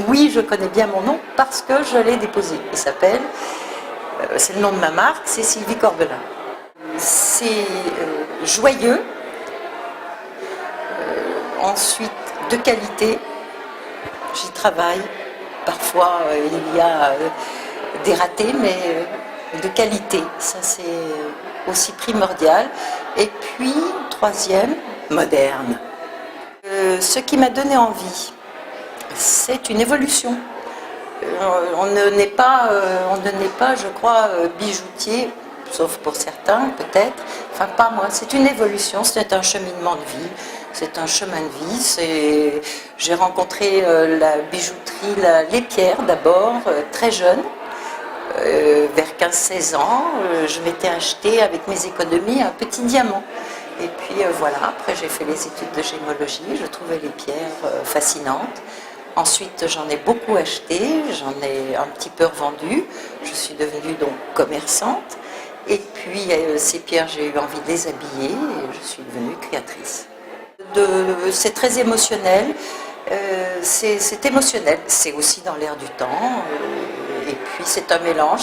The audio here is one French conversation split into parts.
Oui, je connais bien mon nom parce que je l'ai déposé. Il s'appelle, c'est le nom de ma marque, c'est Sylvie Corbelin. C'est joyeux, ensuite de qualité, j'y travaille. Parfois il y a des ratés, mais de qualité, ça c'est aussi primordial. Et puis, troisième, moderne. Ce qui m'a donné envie, c'est une évolution. On ne naît pas, je crois, bijoutier, sauf pour certains peut-être, enfin pas moi, c'est une évolution, c'est un cheminement de vie, c'est un chemin de vie. J'ai rencontré la bijouterie, les pierres d'abord, très jeune, vers 15-16 ans, je m'étais acheté avec mes économies un petit diamant. Et puis voilà, après j'ai fait les études de gémologie, je trouvais les pierres fascinantes. Ensuite, j'en ai beaucoup acheté, j'en ai un petit peu revendu. Je suis devenue donc commerçante. Et puis, ces pierres, j'ai eu envie de les habiller et je suis devenue créatrice. C'est très émotionnel. C'est émotionnel. C'est aussi dans l'air du temps. Et puis, c'est un mélange.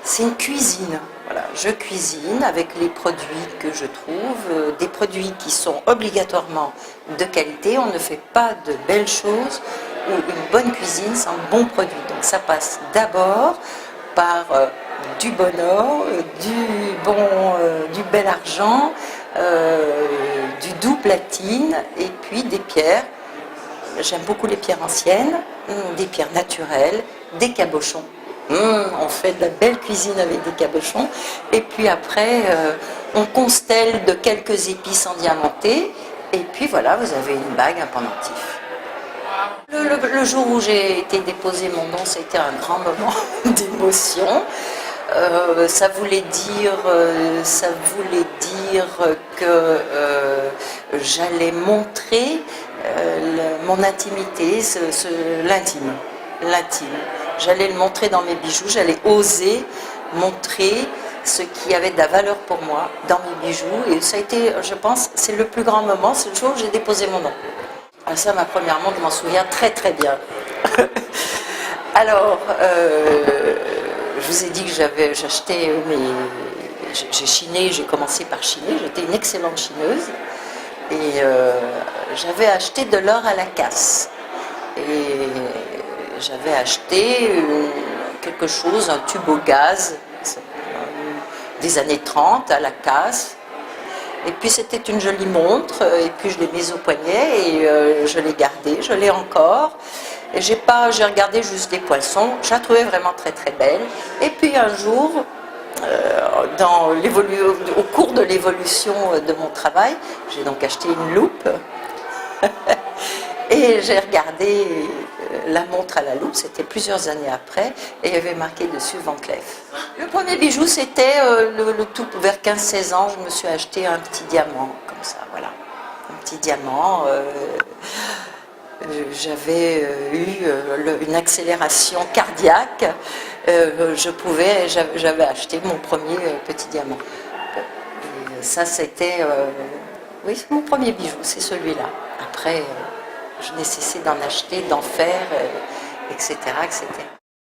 C'est une cuisine. Voilà, je cuisine avec les produits que je trouve, des produits qui sont obligatoirement de qualité. On ne fait pas de belles choses ou une bonne cuisine sans bon produit. Donc ça passe d'abord par du bon or, du bel argent, du doux platine et puis des pierres. J'aime beaucoup les pierres anciennes, des pierres naturelles, des cabochons. On fait de la belle cuisine avec des cabochons. Et puis après, on constelle de quelques épices endiamantées. Et puis voilà, vous avez une bague, un pendentif. Le jour où j'ai été déposer mon nom, c'était un grand moment d'émotion. Ça voulait dire que j'allais montrer mon intimité, l'intime. J'allais le montrer dans mes bijoux, j'allais oser montrer ce qui avait de la valeur pour moi dans mes bijoux. Et ça a été, je pense, c'est le plus grand moment, c'est le jour où j'ai déposé mon nom. Alors ça, ma première montre, je m'en souviens très très bien. Alors, je vous ai dit que j'ai chiné, j'ai commencé par chiner, j'étais une excellente chineuse. Et j'avais acheté de l'or à la casse. Et j'avais acheté quelque chose, un tube au gaz, des années 30 à la casse. Et puis c'était une jolie montre, et puis je l'ai mise au poignet et je l'ai gardée, je l'ai encore. Et j'ai regardé juste les poinçons, je la trouvais vraiment très très belle. Et puis un jour, au cours de l'évolution de mon travail, j'ai donc acheté une loupe. Et j'ai regardé la montre à la loupe, c'était plusieurs années après, et il y avait marqué dessus Van Cleef. Le premier bijou, c'était tout vers 15-16 ans, je me suis acheté un petit diamant, comme ça, voilà. Un petit diamant. J'avais eu une accélération cardiaque. J'avais acheté mon premier petit diamant. Et ça, c'était... oui, c'est mon premier bijou, c'est celui-là. Après... je n'ai cessé d'en acheter, d'en faire, etc., etc.